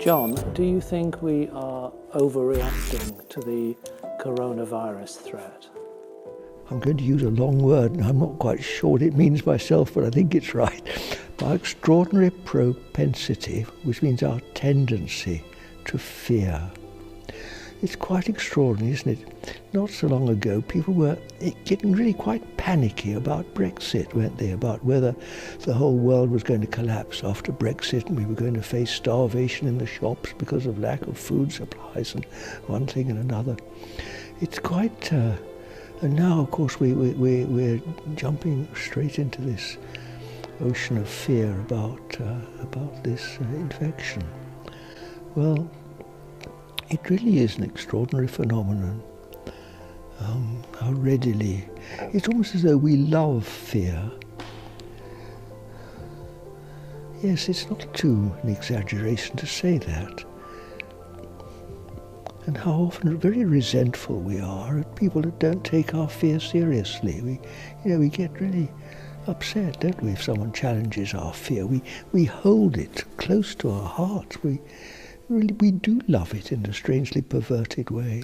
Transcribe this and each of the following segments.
John, do you think we are overreacting to the coronavirus threat? I'm going to use a long word, and I'm not quite sure what it means myself, but I think it's right. By extraordinary propensity, which means our tendency to fear. It's quite extraordinary, isn't it? Not so long ago, people were getting really quite panicky about Brexit, weren't they? About whether the whole world was going to collapse after Brexit and we were going to face starvation in the shops because of lack of food supplies and one thing and another. It's quite... and now, of course, we're jumping straight into this ocean of fear about this infection. Well, it really is an extraordinary phenomenon. How readily, it's almost as though we love fear. Yes, it's not too an exaggeration to say that. And how often very resentful we are at people that don't take our fear seriously. We get really upset, don't we, if someone challenges our fear. We hold it close to our hearts. We do love it in a strangely perverted way.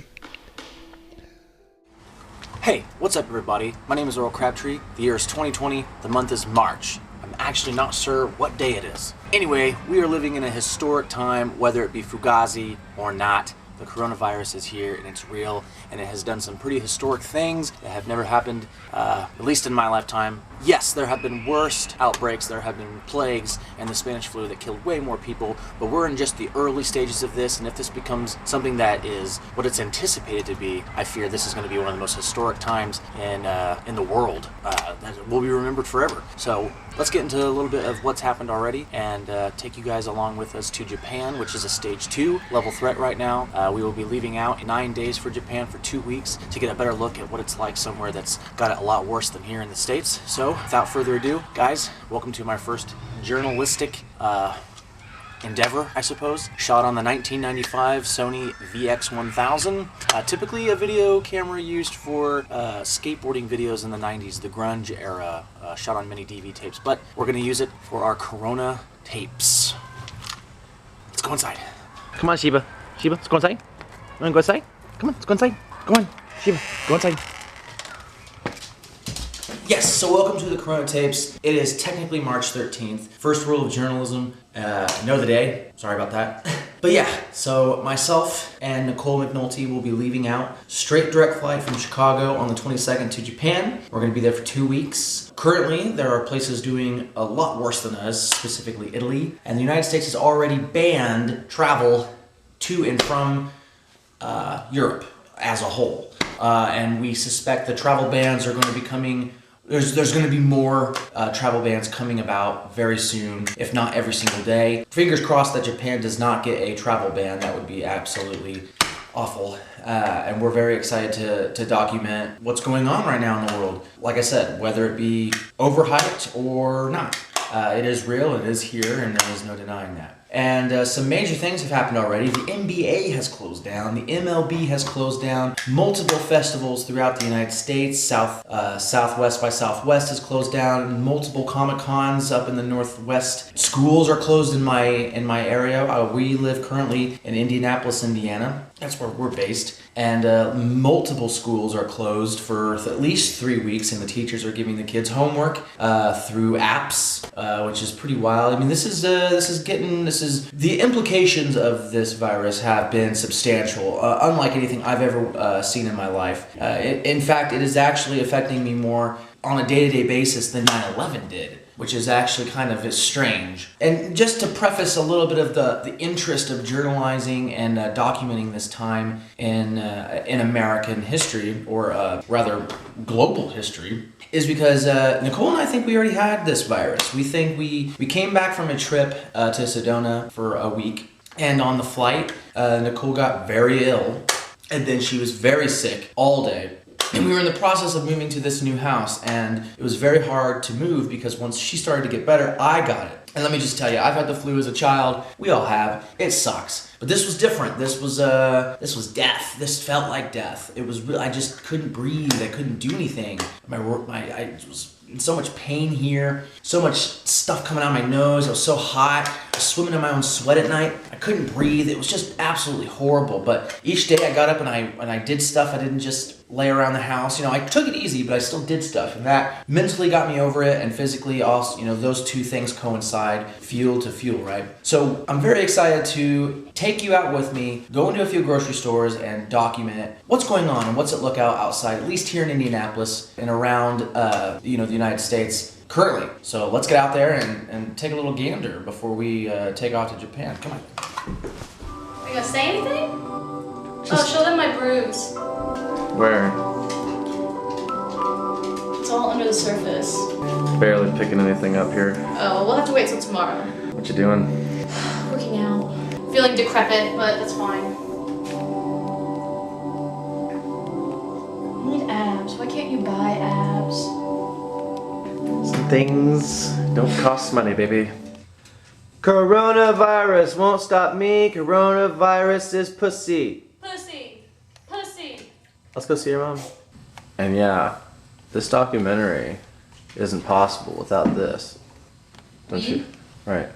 Hey, what's up everybody? My name is Earl Crabtree. The year is 2020, the month is March. I'm actually not sure what day it is. Anyway, we are living in a historic time, whether it be Fugazi or not. The coronavirus is here and it's real, and it has done some pretty historic things that have never happened, at least in my lifetime. Yes, there have been worse outbreaks, there have been plagues and the Spanish flu that killed way more people, but we're in just the early stages of this, and if this becomes something that is what it's anticipated to be, I fear this is going to be one of the most historic times in the world that will be remembered forever. So let's get into a little bit of what's happened already and take you guys along with us to Japan, which is a stage 2 level threat right now. We will be leaving out in 9 days for Japan for 2 weeks to get a better look at what it's like somewhere that's got it a lot worse than here in the States. So without further ado, guys, welcome to my first journalistic endeavor, I suppose. Shot on the 1995 Sony VX1000. Typically a video camera used for skateboarding videos in the 90s, the grunge era, shot on mini DV tapes, but we're going to use it for our Corona tapes. Let's go inside. Come on, Shiba. Shiba, let's go inside. Want to go inside? Come on, let's go inside. Go on, Shiba, go inside. Yes, so welcome to the Corona Tapes. It is technically March 13th. First rule of journalism, know the day. Sorry about that. But yeah, so myself and Nicole McNulty will be leaving out. Straight direct flight from Chicago on the 22nd to Japan. We're going to be there for 2 weeks. Currently, there are places doing a lot worse than us, specifically Italy. And the United States has already banned travel to and from Europe as a whole. And we suspect the travel bans are going to be coming. There's going to be more travel bans coming about very soon, if not every single day. Fingers crossed that Japan does not get a travel ban. That would be absolutely awful. And we're very excited to document what's going on right now in the world. Like I said, whether it be overhyped or not. It is real, it is here, and there is no denying that. And some major things have happened already. The NBA has closed down. The MLB has closed down. Multiple festivals throughout the United States. Southwest by Southwest has closed down. Multiple Comic-Cons up in the Northwest. Schools are closed in my area. We live currently in Indianapolis, Indiana. That's where we're based. And multiple schools are closed for at least 3 weeks, and the teachers are giving the kids homework through apps, which is pretty wild. I mean, the implications of this virus have been substantial, unlike anything I've ever seen in my life. In fact, it is actually affecting me more on a day-to-day basis than 9/11 did, which is actually kind of strange. And just to preface a little bit of the interest of journalizing and documenting this time in American history, or rather global history, is because Nicole and I think we already had this virus. We think we came back from a trip to Sedona for a week, and on the flight, Nicole got very ill, and then she was very sick all day. And we were in the process of moving to this new house, and it was very hard to move because once she started to get better, I got it. And let me just tell you, I've had the flu as a child. We all have. It sucks. But this was different. This was death. This felt like death. It was real. I just couldn't breathe. I couldn't do anything. I was in so much pain here, so much stuff coming out of my nose. I was so hot. swimming in my own sweat at night. I couldn't breathe. It was just absolutely horrible. But each day I got up and I did stuff. I didn't just lay around the house. You know, I took it easy, but I still did stuff. And that mentally got me over it, and physically also, you know, those two things coincide, fuel to fuel, right? So I'm very excited to take you out with me, go into a few grocery stores and document what's going on and what's at lookout outside, at least here in Indianapolis and around, you know, the United States currently. So let's get out there and take a little gander before we take off to Japan. Come on. Are you gonna say anything? Oh, show them my bruise. Where? It's all under the surface. Barely picking anything up here. Oh, we'll have to wait till tomorrow. What you doing? Working out. Feeling decrepit, but that's fine. I need abs. Why can't you buy abs? Some things don't cost money, baby. Coronavirus won't stop me. Coronavirus is pussy. Pussy. Pussy. Let's go see your mom. And yeah, this documentary isn't possible without this. Don't Me? you? Right.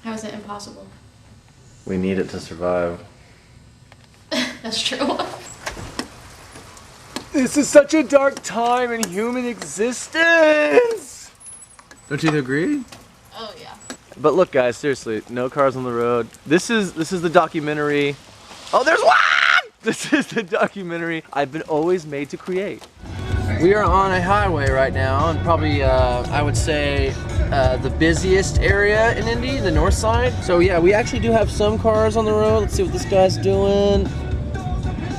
How is it impossible? We need it to survive. That's true. This is such a dark time in human existence! Don't you agree? Oh yeah. But look guys, seriously, no cars on the road. This is the documentary. Oh, there's one! This is the documentary I've been always made to create. We are on a highway right now, and probably, I would say, the busiest area in Indy, the north side. So yeah, we actually do have some cars on the road. Let's see what this guy's doing.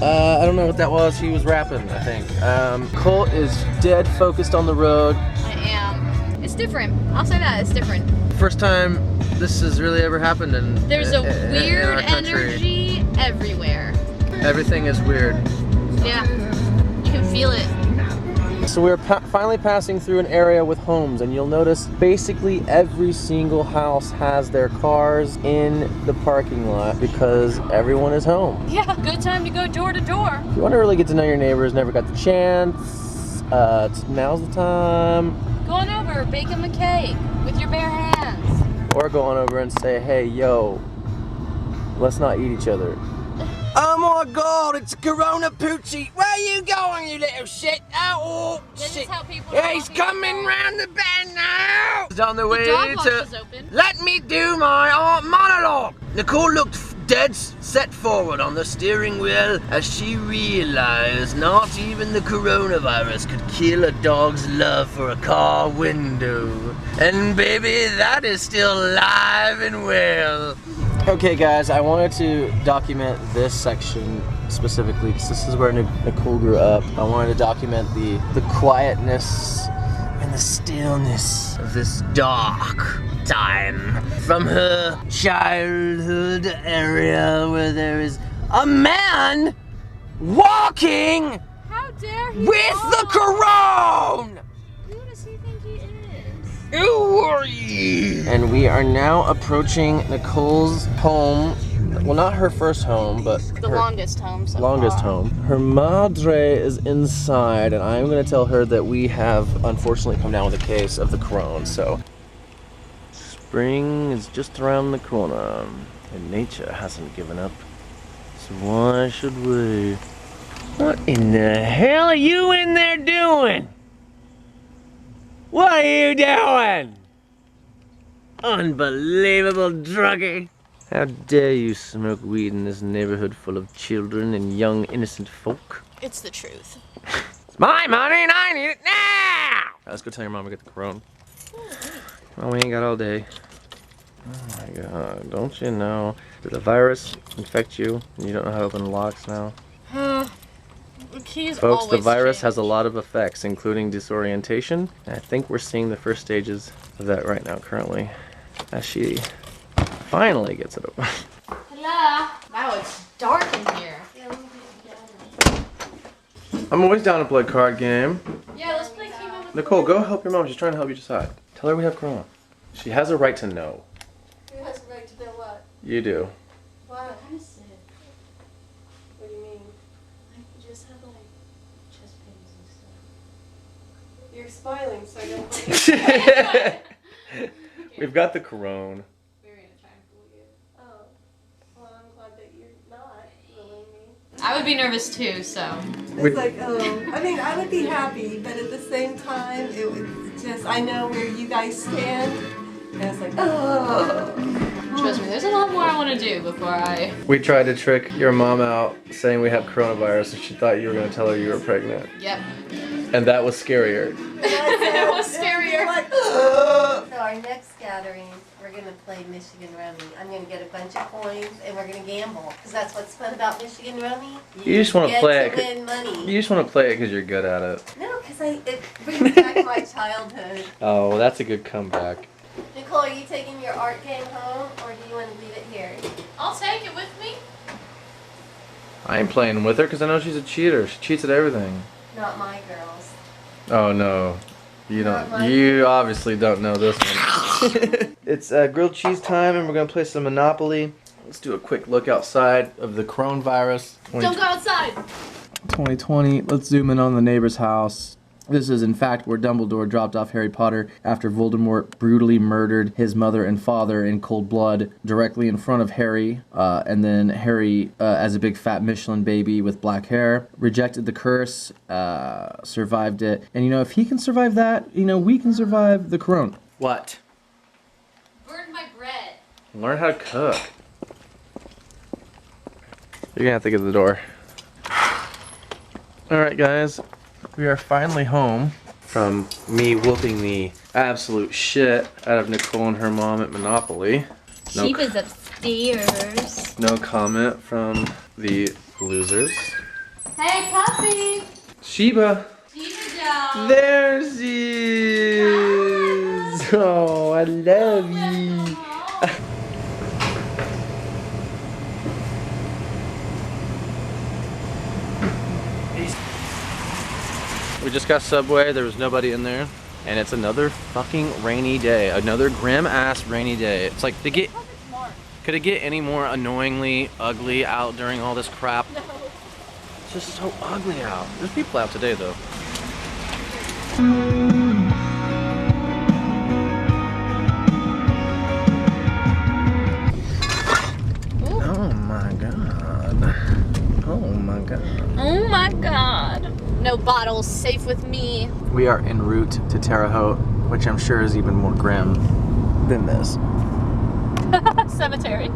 I don't know what that was. He was rapping, I think. Colt is dead focused on the road. I am. It's different. I'll say that. It's different. First time this has really ever happened in There's a in weird our country. energy everywhere. Everything is weird. Yeah. You can feel it. So we're finally passing through an area with homes, and you'll notice basically every single house has their cars in the parking lot because everyone is home. Yeah. Good time to go door to door. If you want to really get to know your neighbors, never got the chance, now's the time. Go on over, bake them a cake with your bare hands. Or go on over and say, hey, yo, let's not eat each other. Oh my God, it's Corona Poochie. Where are you going, you little shit? Oh, This shit. is how people Yeah, are he's walking coming around. round the bend now. He's on the way dog wash to... is open. Let me do my monologue. Nicole looked dead set forward on the steering wheel as she realized not even the coronavirus could kill a dog's love for a car window. And baby, that is still alive and well. Okay guys, I wanted to document this section specifically because this is where Nicole grew up. I wanted to document the quietness and the stillness of this dark time from her childhood area where there is a man walking How dare he with the corona! Who does he think he is? Who are you? And we are now approaching Nicole's home. Well, not her first home, but The her longest home so longest far. home. Her madre is inside, and I'm going to tell her that we have unfortunately come down with a case of the corona. So, spring is just around the corner, and nature hasn't given up. So why should we? What in the hell are you in there doing? What are you doing? Unbelievable druggie. How dare you smoke weed in this neighborhood full of children and young innocent folk? It's the truth. It's my money and I need it now! Let's go tell your mom we got the corona. Well, we ain't got all day. Oh my God, don't you know? Did the virus infect you and you don't know how to open the locks now? The keys Folks, the always virus change. has a lot of effects, including disorientation. And I think we're seeing the first stages of that right now currently, as she finally gets it open. Hello. Wow, it's dark in here. I'm always down to play a card game. Yeah, let's play King of the Nicole, go help your mom. She's trying to help you decide. Tell her we have corona. She has a right to know. Who has a right to know what? You do. Why? Kind of sick. What do you mean? Like, you just have like chest pains and stuff. You're smiling, so I don't believe We've got the corona. We're gonna try and fool you. Oh. Well, I'm glad that you're not fooling me. I would be nervous too, so. It's like, oh, I mean, I would be happy, but at the same time, it would just, I know where you guys stand, and it's like, oh. Trust me, there's a lot more I want to do before I. We tried to trick your mom out saying we have coronavirus and she thought you were going to tell her you were pregnant. Yep. And that was scarier. It was scarier. So our next gathering, we're gonna play Michigan Rummy. I'm gonna get a bunch of coins and we're gonna gamble, because that's what's fun about Michigan Rummy. You just want to play it. Win money. You just want to play it because you're good at it. No, because it brings back my childhood. Oh, well, that's a good comeback. Nicole, are you taking your art game home, or do you want to leave it here? I'll take it with me. I ain't playing with her because I know she's a cheater. She cheats at everything. Not my girls. Oh no, you don't. You obviously don't know this one. It's grilled cheese time, and we're gonna play some Monopoly. Let's do a quick look outside of the coronavirus. Don't go outside. 2020. Let's zoom in on the neighbor's house. This is, in fact, where Dumbledore dropped off Harry Potter after Voldemort brutally murdered his mother and father in cold blood directly in front of Harry. And then Harry, as a big fat Michelin baby with black hair, rejected the curse, survived it. And, you know, if he can survive that, you know, we can survive the corona. What? Burned my bread. Learn how to cook. You're gonna have to get to the door. Alright, guys. We are finally home from me whooping the absolute shit out of Nicole and her mom at Monopoly. Sheba's upstairs. No comment from the losers. Hey, puppy. Sheba. Sheba doll. There she is. Oh, I love you. We just got Subway, there was nobody in there, and it's another fucking rainy day. Another grim ass rainy day. It's like, could it get any more annoyingly ugly out during all this crap? No. It's just so ugly out. There's people out today though. Oh my god. Oh my god. Oh my god. No bottles, safe with me. We are en route to Terre Haute, which I'm sure is even more grim than this. Cemetery.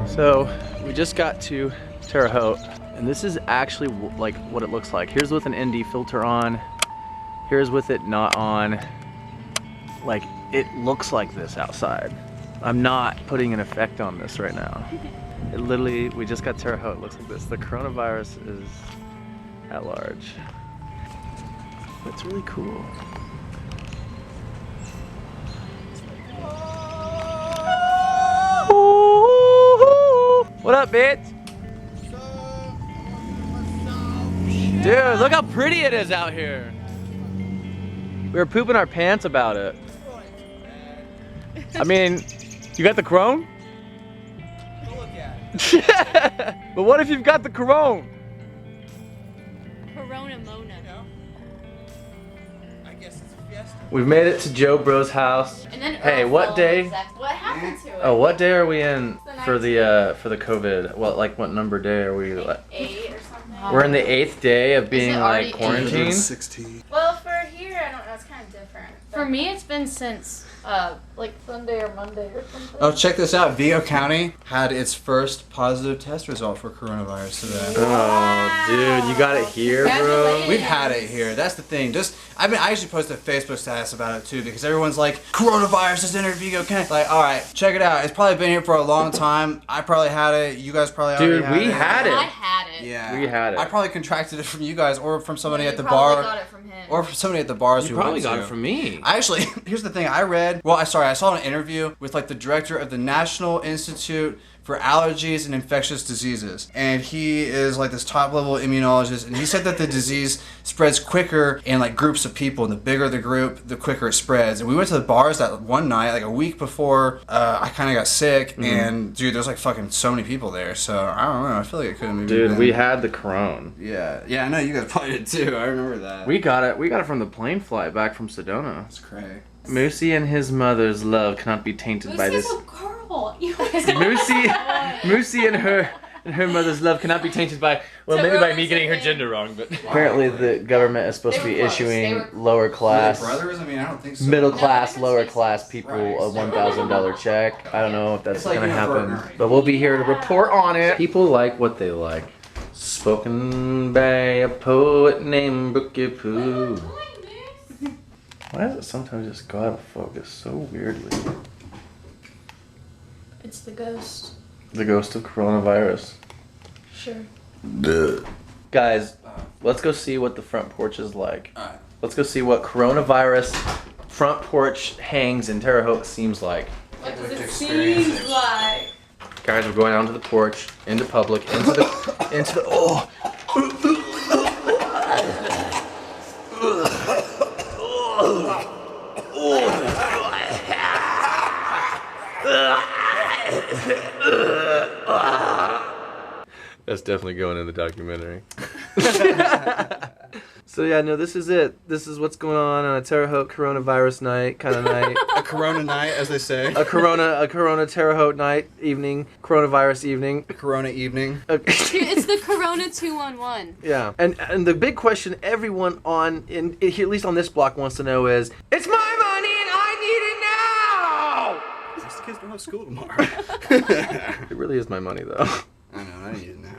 So we just got to Terre Haute, and this is actually like what it looks like. Here's with an ND filter on. Here's with it not on. Like, it looks like this outside. I'm not putting an effect on this right now. It literally, we just got Terre Haute. It looks like this. The coronavirus is at large. It's really cool. What up, bitch? Dude, look how pretty it is out here. We were pooping our pants about it. I mean, you got the corona? Go look at it. But what if you've got the corona? Corona Mona. I guess it's a fiesta. We've made it to Joe Bro's house. And then Hey, Earl what fell day? exact- What happened to it? Oh, what day are we in for The the COVID? What number day are we? 8 or something. We're in the 8th day of being it already like quarantined. 16. Well, for here, I don't know. It's kind of different. For me, it's been since like Sunday or Monday or something. Oh, check this out. Vigo County had its first positive test result for coronavirus today. Oh, dude, you got it here, bro. Congratulations. We've had it here. That's the thing. I actually posted a Facebook status about it too because everyone's like, coronavirus has entered Vigo County. Like, all right, check it out. It's probably been here for a long time. I probably had it. You guys probably already had it. Dude, we had it. I had it. Yeah, We had it. I probably contracted it from you guys or from somebody You at the probably bar, got it from him. or from somebody at the bars You who probably went got to. it from me. I actually, here's the thing. I saw an interview with like the director of the National Institute for Allergies and Infectious Diseases, and he is like this top level immunologist, and he said that the disease spreads quicker in like groups of people, and the bigger the group, the quicker it spreads. And we went to the bars that one night, like a week before I kind of got sick, and dude, there's like fucking so many people there. So I don't know. I feel like it could have maybe Dude, been. we had the corona. Yeah, I know you guys probably did too. I remember that. We got it from the plane flight back from Sedona. That's crazy. Moosey and his mother's love cannot be tainted by Lucy's this. a girl. You Moosey and her mother's love cannot be tainted by, well, maybe by me getting her gender wrong, but apparently the government is supposed to be They were close. issuing They were- lower class, Brothers? I mean, I don't think so. middle class, No, lower class people Right. a $1,000 check. I don't know if that's It's like gonna being a happen, burger. but we'll be here to report on it. People like what they like. Spoken by a poet named Brookie Poo. Why does it sometimes just go out of focus so weirdly? It's the ghost. The ghost of coronavirus. Sure. Guys, let's go see what the front porch is like. Alright. Let's go see what coronavirus front porch hangs in Terre Haute seems like. What does it Experience seem it. like? Guys, we're going onto the porch, into public, into the oh. That's definitely going in the documentary. So yeah, no, this is it. This is what's going on a Terre Haute coronavirus night, kind of night. A Corona night, as they say. A Corona Terre Haute night, evening, coronavirus evening. A Corona evening. It's the Corona 211. Yeah, and the big question everyone at least on this block wants to know is, it's my money and I need it now! These kids don't have school tomorrow. It really is my money though. I know, I need it now.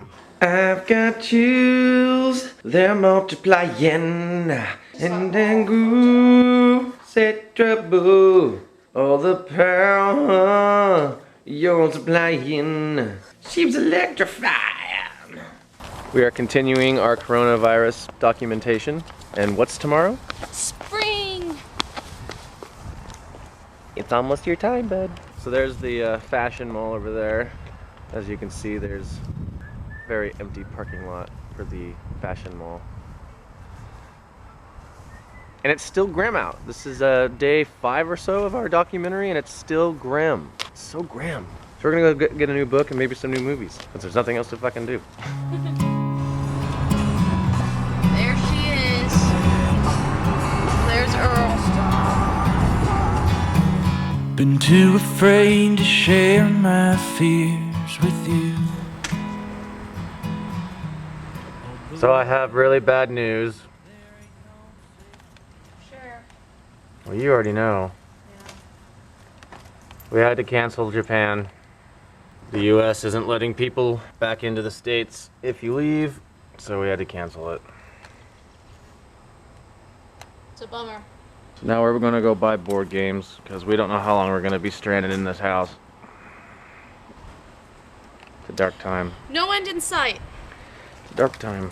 I've got chills, they're multiplying, and then grew, set trouble, all the power you're multiplying, she's electrifying. We are continuing our coronavirus documentation, and what's tomorrow? Spring. It's almost your time, bud. So there's the fashion mall over there. As you can see, there's a very empty parking lot for the fashion mall. And it's still grim out. This is day 5 or so of our documentary, and it's still grim. It's so grim. So we're gonna go get a new book and maybe some new movies, because there's nothing else to fucking do. There she is. There's Earl. Been too afraid to share my fears with you. So I have really bad news. Sure. Well, you already know. We had to cancel Japan. The US isn't letting people back into the States if you leave, so we had to cancel it. It's a bummer. So now we're gonna go buy board games, because we don't know how long we're gonna be stranded in this house. It's a dark time. No end in sight. It's a dark time.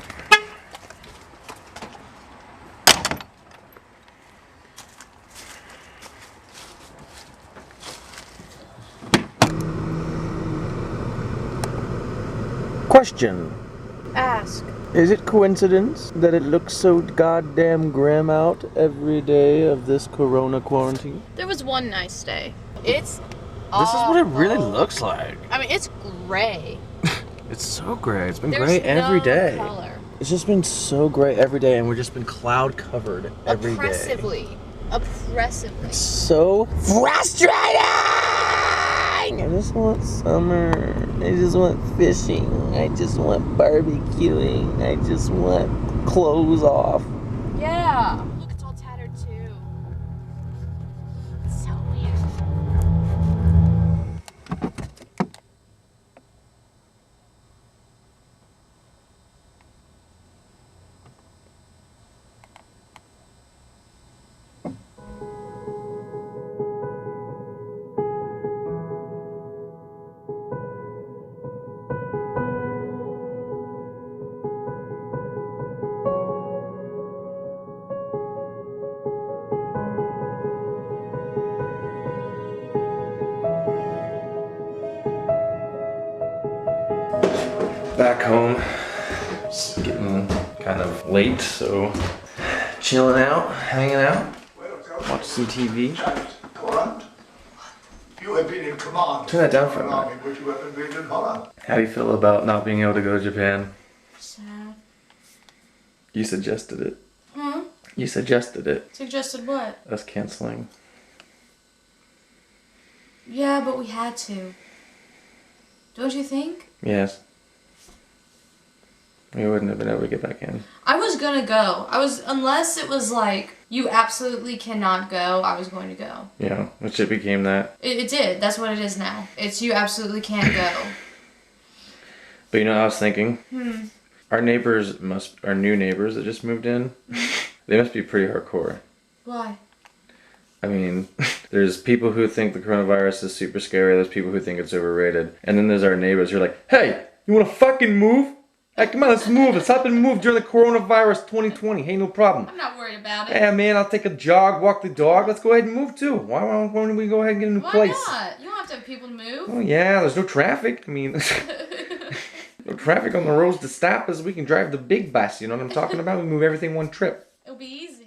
Question. Ask. Is it coincidence that it looks so goddamn grim out every day of this corona quarantine? There was one nice day. It's This is what it really looks like. I mean, it's gray. It's so gray. It's been There's gray every no day. color. It's just been so gray every day, and we've just been cloud covered every day. Oppressively. So frustrating! I just want summer. I just want fishing. I just want barbecuing. I just want clothes off. Yeah. Look, it's all tattered too. back home. It's getting kind of late, so chilling out, hanging out, watch some TV. You have been in command. Turn that down for a minute. army which you have invaded Holland. How do you feel about not being able to go to Japan? Sad. You suggested it. Hmm? You suggested it. Suggested what? Us canceling. Yeah, but we had to. Don't you think? Yes. We wouldn't have been able to get back in. I was gonna go. Unless it was like, you absolutely cannot go, I was going to go. Yeah, which it became that. It did. That's what it is now. It's you absolutely can't go. But you know what I was thinking? Hmm. Our new neighbors that just moved in, they must be pretty hardcore. Why? I mean, there's people who think the coronavirus is super scary, there's people who think it's overrated, and then there's our neighbors who are like, hey, you wanna fucking move? Hey, come on, let's move. Let's hop and move during the coronavirus 2020. Hey, no problem. I'm not worried about it. Yeah, man, I'll take a jog, walk the dog. Let's go ahead and move too. Why don't we go ahead and get a new place? Why not? You don't have to have people to move. Oh yeah, there's no traffic. I mean, no traffic on the roads to stop us. We can drive the big bus. You know what I'm talking about? We move everything one trip. It'll be easy.